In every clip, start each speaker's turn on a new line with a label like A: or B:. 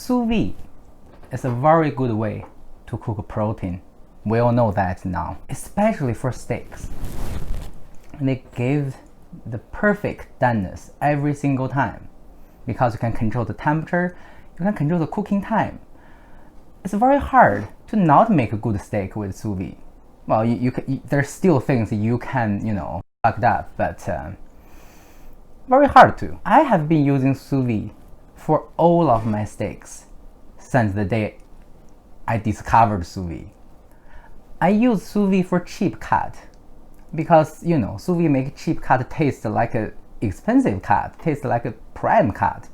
A: Sous vide is a very good way to cook protein. We all know that now, especially for steaks. They give the perfect doneness every single time because you can control the temperature, you can control the cooking time. It's very hard to not make a good steak with sous vide. Well, there's still things you can, fuck it up, but very hard to. I have been using sous vide for all of my steaks since the day I discovered sous vide. I use sous vide for cheap cut because, sous vide make cheap cut taste like an expensive cut, taste like a prime cut.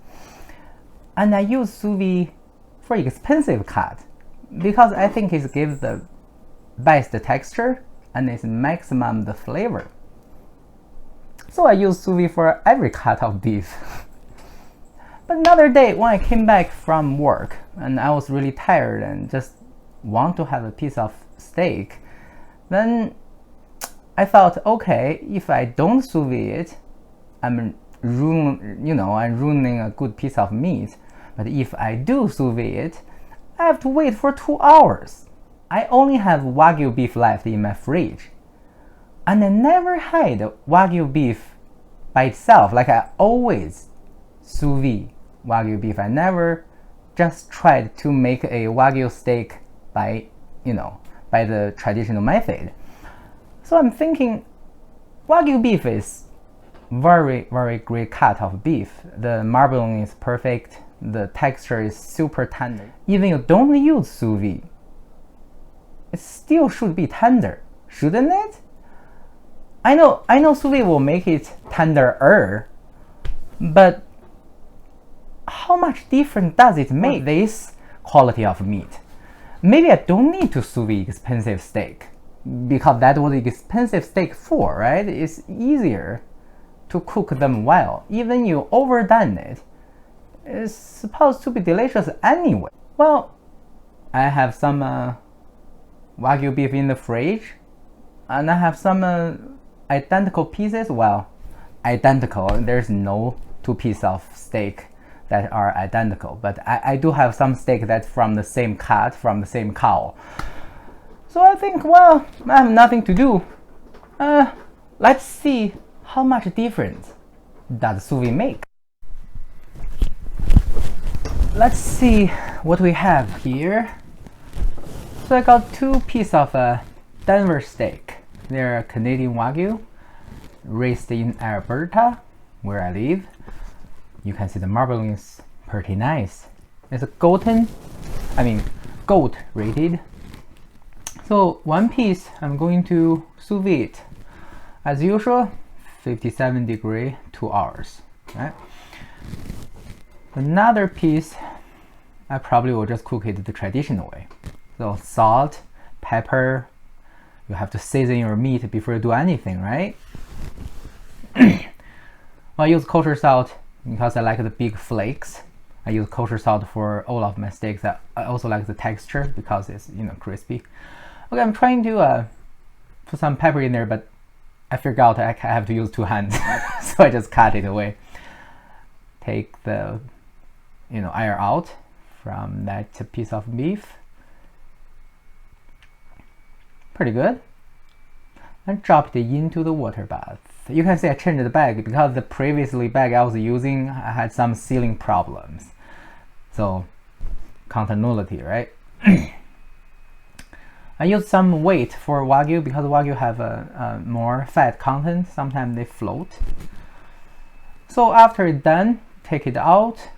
A: And I use sous vide for expensive cut because I think it gives the best texture and it's maximum the flavor. So I use sous vide for every cut of beef. But another day when I came back from work and I was really tired and just want to have a piece of steak, then I thought, okay, if I don't sous vide it, I'm ruining a good piece of meat. But if I do sous vide it, I have to wait for 2 hours. I only have Wagyu beef left in my fridge. And I never had Wagyu beef by itself. Like I always sous vide Wagyu beef. I never just tried to make a Wagyu steak by the traditional method. So I'm thinking Wagyu beef is very, very great cut of beef. The marbling is perfect. The texture is super tender. Even you don't use sous vide, it still should be tender, shouldn't it? I know sous vide will make it tenderer, but how much difference does it make this quality of meat? Maybe I don't need to sous vide expensive steak because that's what expensive steak for, right? It's easier to cook them well. Even you overdone it, it's supposed to be delicious anyway. Well, I have some Wagyu beef in the fridge, and I have some identical pieces. Well, identical. There's no two pieces of steak that are identical, but I do have some steak that's from the same cut, from the same cow. So I think, well, I have nothing to do. Let's see how much difference does sous vide make. Let's see what we have here. So I got 2 pieces of Denver steak. They're Canadian Wagyu, raised in Alberta, where I live. You can see the marbling is pretty nice. It's a goat rated. So 1 piece I'm going to sous vide it. As usual, 57 degree, 2 hours. Right? Another piece, I probably will just cook it the traditional way. So salt, pepper, you have to season your meat before you do anything, right? I use kosher salt because I like the big flakes. I use kosher salt for all of my steaks. I also like the texture because it's crispy. Okay, I'm trying to put some pepper in there, but I figured out I have to use 2 hands, so I just cut it away. Take the air out from that piece of beef. Pretty good. And drop it into the water bath. You can see I changed the bag because the previously bag I was using I had some sealing problems. So continuity, right? I use some weight for Wagyu because Wagyu have a more fat content. Sometimes they float. So after it's done, take it out,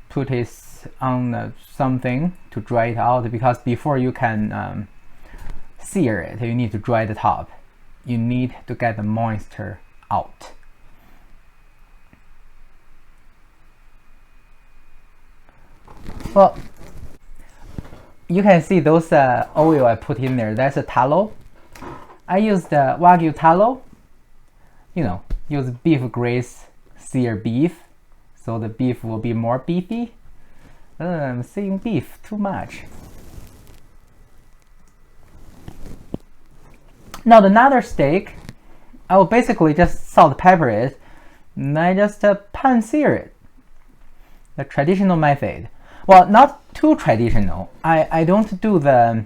A: put it on something to dry it out, because before you can sear it, you need to dry the top. You need to get the moisture out. Well, you can see those oil I put in there. That's a tallow. I use the Wagyu tallow. Use beef grease, sear beef, so the beef will be more beefy. I'm saying beef too much. Now another steak, I will basically just salt pepper it, and I just pan sear it. the traditional method. Well, not too traditional. I don't do the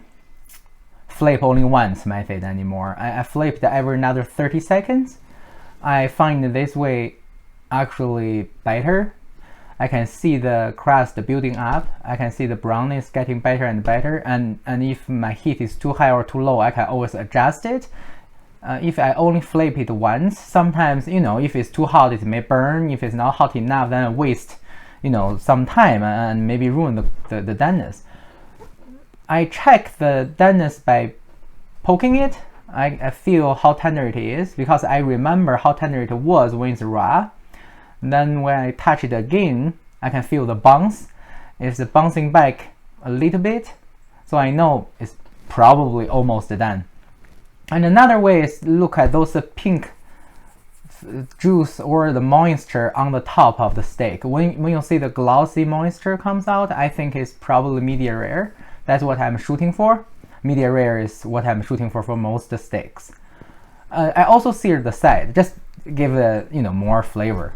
A: flip only once method anymore. I flipped every another 30 seconds. I find this way actually better. I can see the crust building up. I can see the brownness getting better and better. And if my heat is too high or too low, I can always adjust it. If I only flip it once, sometimes, if it's too hot, it may burn. If it's not hot enough, then I waste, some time and maybe ruin the doneness. I check the doneness by poking it. I feel how tender it is because I remember how tender it was when it's raw. Then when I touch it again, I can feel the bounce. It's bouncing back a little bit, so I know it's probably almost done. And another way is look at those pink juice or the moisture on the top of the steak. When you see the glossy moisture comes out, I think it's probably medium rare. That's what I'm shooting for. Medium rare is what I'm shooting for most steaks. I also sear the side, just give it more flavor.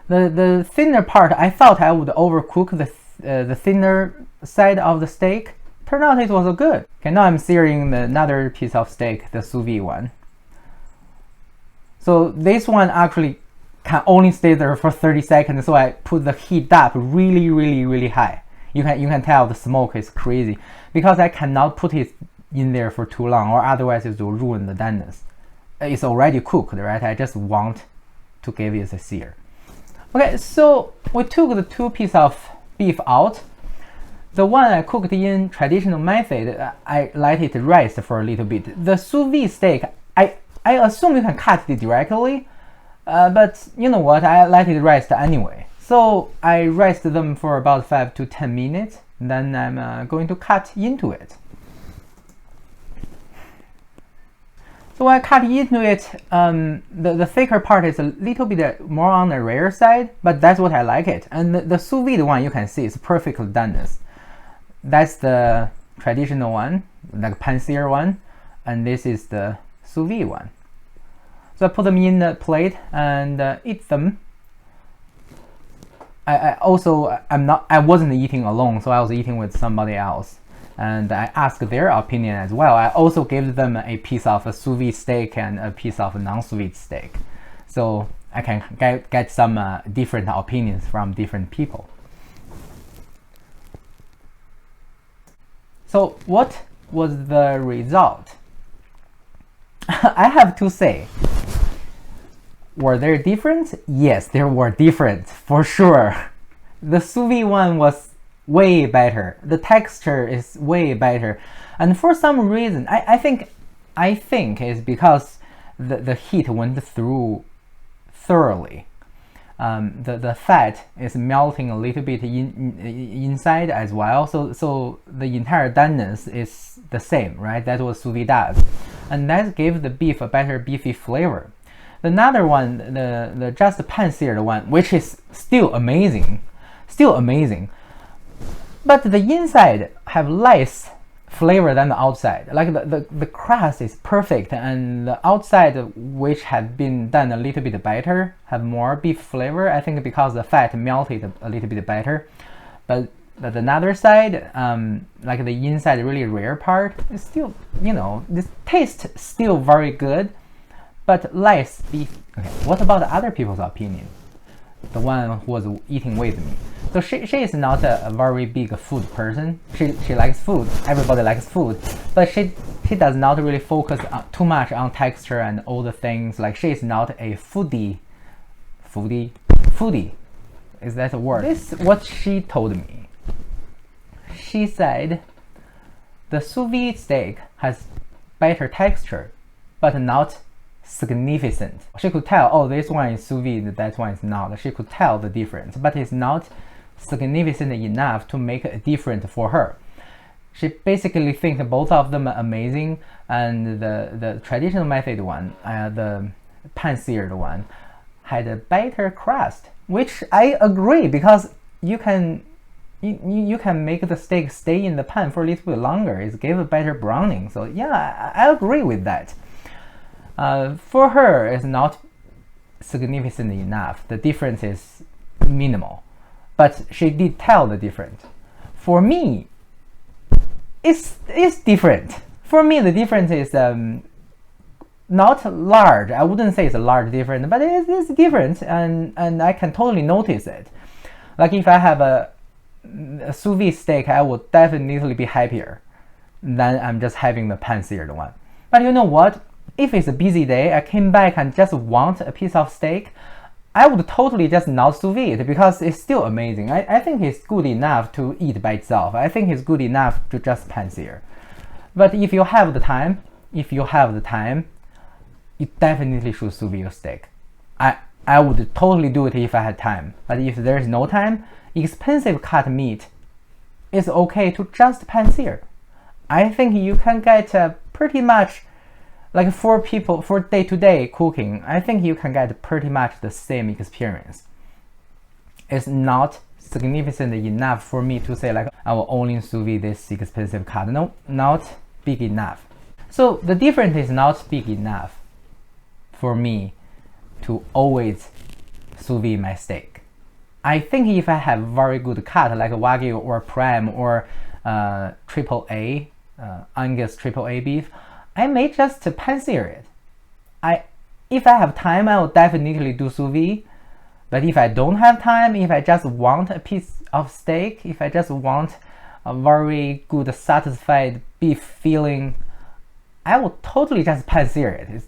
A: The thinner part, I thought I would overcook the thinner side of the steak. Turned out it was good. Okay, now I'm searing another piece of steak, the sous vide one. So this one actually can only stay there for 30 seconds, so I put the heat up really, really, really high. You can tell the smoke is crazy because I cannot put it in there for too long, or otherwise it will ruin the doneness. It's already cooked, right? I just want to give it a sear. Okay, so we took the two pieces of beef out. The one I cooked in traditional method, I let it rest for a little bit. The sous vide steak, I assume you can cut it directly, but you know what, I let it rest anyway. So I rest them for about 5 to 10 minutes, then I'm going to cut into it. So when I cut into it, the thicker part is a little bit more on the rare side, but that's what I like it. And the sous vide one, you can see it's perfectly done. That's the traditional one, like pan-sear one, and this is the sous vide one. So I put them in the plate and eat them. I wasn't eating alone, so I was eating with somebody else. And I asked their opinion as well. I also gave them a piece of a sous vide steak and a piece of a non-sous vide steak. So I can get some different opinions from different people. So what was the result? I have to say, were there different? Yes, there were different, for sure. The sous vide one was way better. The texture is way better, and for some reason, I think it's because the heat went through thoroughly. The fat is melting a little bit inside as well, so the entire doneness is the same, right? That's what sous vide does, and that gives the beef a better beefy flavor. Another one, the just pan-seared one, which is still amazing, but the inside have less flavor than the outside. Like the crust is perfect, and the outside, which had been done a little bit better, have more beef flavor. I think because the fat melted a little bit better. But another side, like the inside really rare part, is still, this taste still very good, but less beef. Okay, what about other people's opinion? The one who was eating with me. So she is not a very big food person. She likes food. Everybody likes food, but she does not really focus too much on texture and all the things. Like she is not a foodie. Is that a word? This is what she told me. She said the sous vide steak has better texture, but not significant. She could tell, oh, this one is sous vide, that one is not. She could tell the difference, but it's not significant enough to make a difference for her. She basically thinks both of them are amazing, and the traditional method one, the pan-seared one, had a better crust, which I agree, because you can make the steak stay in the pan for a little bit longer. It gives a better browning. So yeah, I agree with that. For her, it's not significant enough. The difference is minimal. but she did tell the difference. For me, it's different. For me, the difference is not large. I wouldn't say it's a large difference, but it's different, and I can totally notice it. Like if I have a sous vide steak, I would definitely be happier than I'm just having the pan-seared one. But you know what? If it's a busy day, I came back and just want a piece of steak, I would totally just not sous vide because it's still amazing. I think it's good enough to eat by itself. I think it's good enough to just pan-sear. But if you have the time, you definitely should sous vide your steak. I would totally do it if I had time. But if there is no time, expensive cut meat, it's okay to just pan-sear. I think you can get pretty much, like for day-to-day cooking, I think you can get pretty much the same experience. It's not significant enough for me to say like I will only sous vide this expensive cut. No, not big enough. So the difference is not big enough for me to always sous vide my steak. I think if I have very good cut like Wagyu or Prime or AAA, Angus AAA beef, I may just pan-sear it. If I have time, I will definitely do sous vide. But if I don't have time, if I just want a piece of steak, if I just want a very good satisfied beef feeling, I will totally just pan-sear it. It's